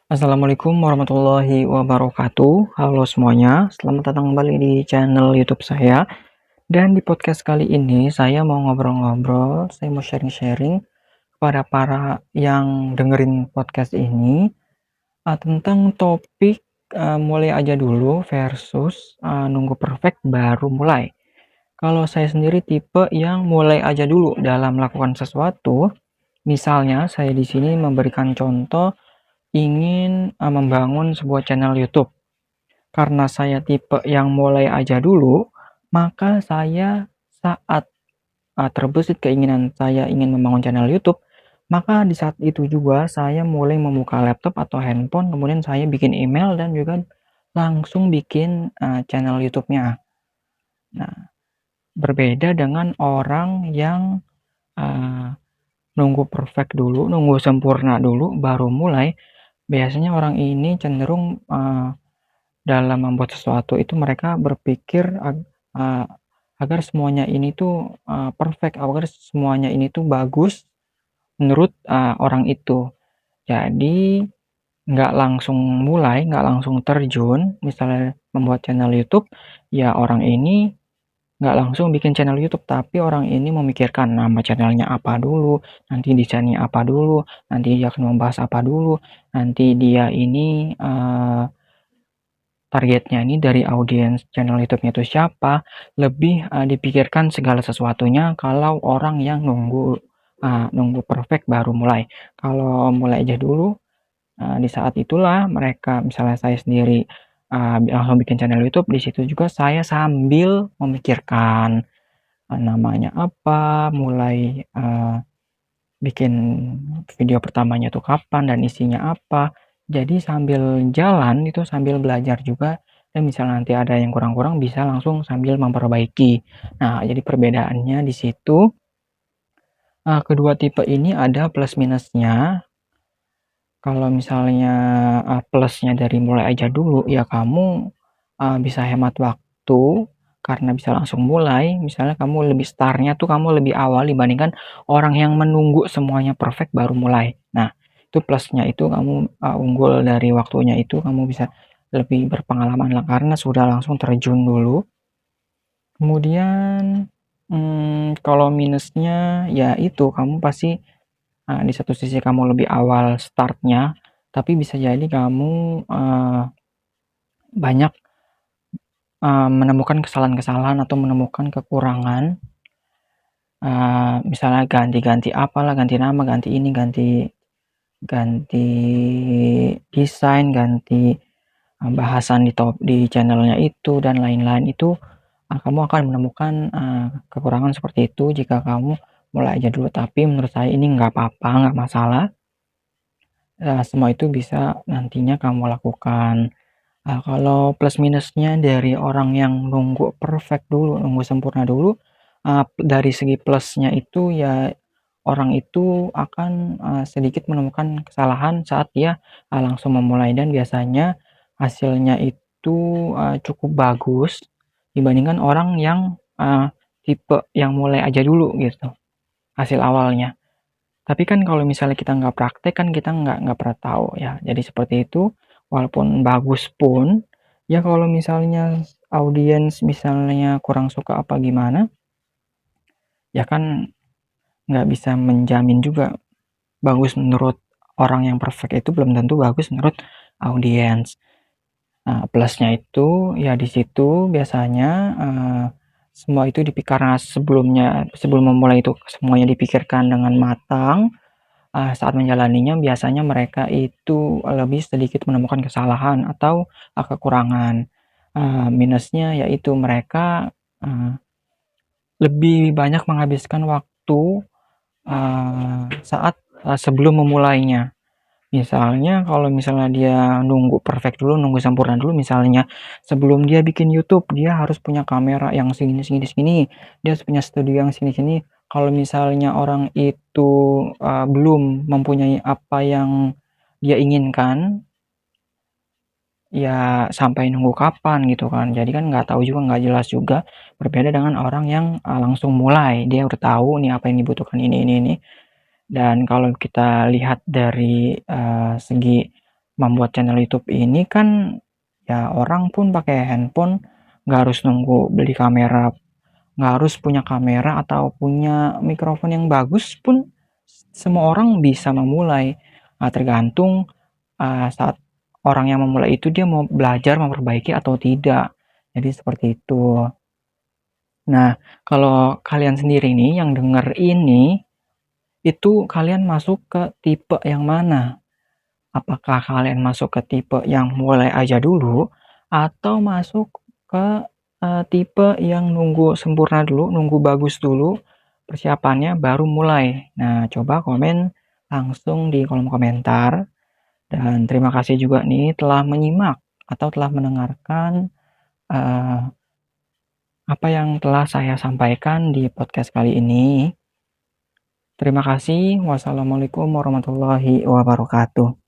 Assalamualaikum warahmatullahi wabarakatuh. Halo semuanya, selamat datang kembali di channel YouTube saya. Dan di podcast kali ini saya mau ngobrol-ngobrol, saya mau sharing-sharing kepada para yang dengerin podcast ini tentang topik mulai aja dulu versus nunggu perfect baru mulai. Kalau saya sendiri tipe yang mulai aja dulu dalam melakukan sesuatu. Misalnya saya di sini memberikan contoh ingin membangun sebuah channel YouTube. Karena saya tipe yang mulai aja dulu, maka saya saat terbesit keinginan saya ingin membangun channel YouTube, maka di saat itu juga saya mulai membuka laptop atau handphone, kemudian saya bikin email dan juga langsung bikin channel YouTube-nya. Nah, berbeda dengan orang yang eee, nunggu perfect dulu, nunggu sempurna dulu baru mulai. Biasanya orang ini cenderung dalam membuat sesuatu itu mereka berpikir eee, agar semuanya ini tuh perfect, agar semuanya ini tuh bagus menurut orang itu. Jadi nggak langsung mulai, nggak langsung terjun, misalnya membuat channel YouTube, ya orang ini nggak langsung bikin channel YouTube, tapi orang ini memikirkan nama channelnya apa dulu, nanti desainnya apa dulu, nanti dia akan membahas apa dulu, nanti dia ini targetnya ini dari audiens channel YouTube-nya itu siapa, lebih dipikirkan segala sesuatunya kalau orang yang nunggu perfect baru mulai. Kalau mulai aja dulu, di saat itulah mereka misalnya saya sendiri langsung bikin channel YouTube, di situ juga saya sambil memikirkan namanya apa, mulai bikin video pertamanya tuh kapan dan isinya apa. Jadi sambil jalan itu sambil belajar juga dan misalnya nanti ada yang kurang-kurang bisa langsung sambil memperbaiki. Nah, jadi perbedaannya di situ, kedua tipe ini ada plus minusnya. Kalau misalnya, plusnya dari mulai aja dulu, ya kamu, bisa hemat waktu karena bisa langsung mulai. Misalnya kamu lebih start-nya tuh kamu lebih awal dibandingkan orang yang menunggu semuanya perfect baru mulai. Nah, itu plusnya itu kamu, unggul dari waktunya itu kamu bisa lebih berpengalaman lah karena sudah langsung terjun dulu. Kemudian, kalau minusnya ya itu kamu pasti di satu sisi kamu lebih awal start-nya, tapi bisa jadi kamu, banyak, menemukan kesalahan-kesalahan atau menemukan kekurangan, misalnya ganti-ganti apalah, ganti nama, ganti ini, ganti ganti desain, ganti, bahasan di channel-nya itu dan lain-lain itu, kamu akan menemukan, kekurangan seperti itu jika kamu mulai aja dulu. Tapi menurut saya ini nggak apa-apa, nggak masalah, semua itu bisa nantinya kamu lakukan. Kalau plus minusnya dari orang yang nunggu perfect dulu, nunggu sempurna dulu, dari segi plusnya itu ya orang itu akan, sedikit menemukan kesalahan saat dia, langsung memulai dan biasanya hasilnya itu, cukup bagus dibandingkan orang yang, tipe yang mulai aja dulu gitu, hasil awalnya. Tapi kan kalau misalnya kita nggak praktek kan kita nggak pernah tahu ya. Jadi seperti itu, walaupun bagus pun, ya kalau misalnya audiens misalnya kurang suka apa gimana, ya kan nggak bisa menjamin juga bagus menurut orang yang perfect itu belum tentu bagus menurut audiens. Nah, plusnya itu ya di situ biasanya, semua itu karena sebelum memulai itu semuanya dipikirkan dengan matang. Saat menjalaninya biasanya mereka itu lebih sedikit menemukan kesalahan atau, kekurangan. Minusnya yaitu mereka, eee, lebih banyak menghabiskan waktu, saat, sebelum memulainya. Misalnya kalau misalnya dia nunggu perfect dulu, nunggu sempurna dulu misalnya, sebelum dia bikin YouTube dia harus punya kamera yang segini segini segini, dia harus punya studio yang segini segini. Kalau misalnya orang itu, belum mempunyai apa yang dia inginkan, ya sampai nunggu kapan gitu kan. Jadi kan nggak tahu juga, nggak jelas juga. Berbeda dengan orang yang, langsung mulai, dia udah tahu nih apa yang dibutuhkan ini. Dan kalau kita lihat dari, segi membuat channel YouTube ini kan ya orang pun pakai handphone, nggak harus nunggu beli kamera, nggak harus punya kamera atau punya mikrofon yang bagus pun semua orang bisa memulai. Tergantung, saat orang yang memulai itu dia mau belajar memperbaiki atau tidak. Jadi seperti itu. Nah, kalau kalian sendiri nih yang denger ini, itu kalian masuk ke tipe yang mana? Apakah kalian masuk ke tipe yang mulai aja dulu, atau masuk ke, tipe yang nunggu sempurna dulu, nunggu bagus dulu persiapannya baru mulai? Nah, coba komen langsung di kolom komentar, dan terima kasih juga nih telah menyimak atau telah mendengarkan, eee, apa yang telah saya sampaikan di podcast kali ini. Terima kasih. Wassalamualaikum warahmatullahi wabarakatuh.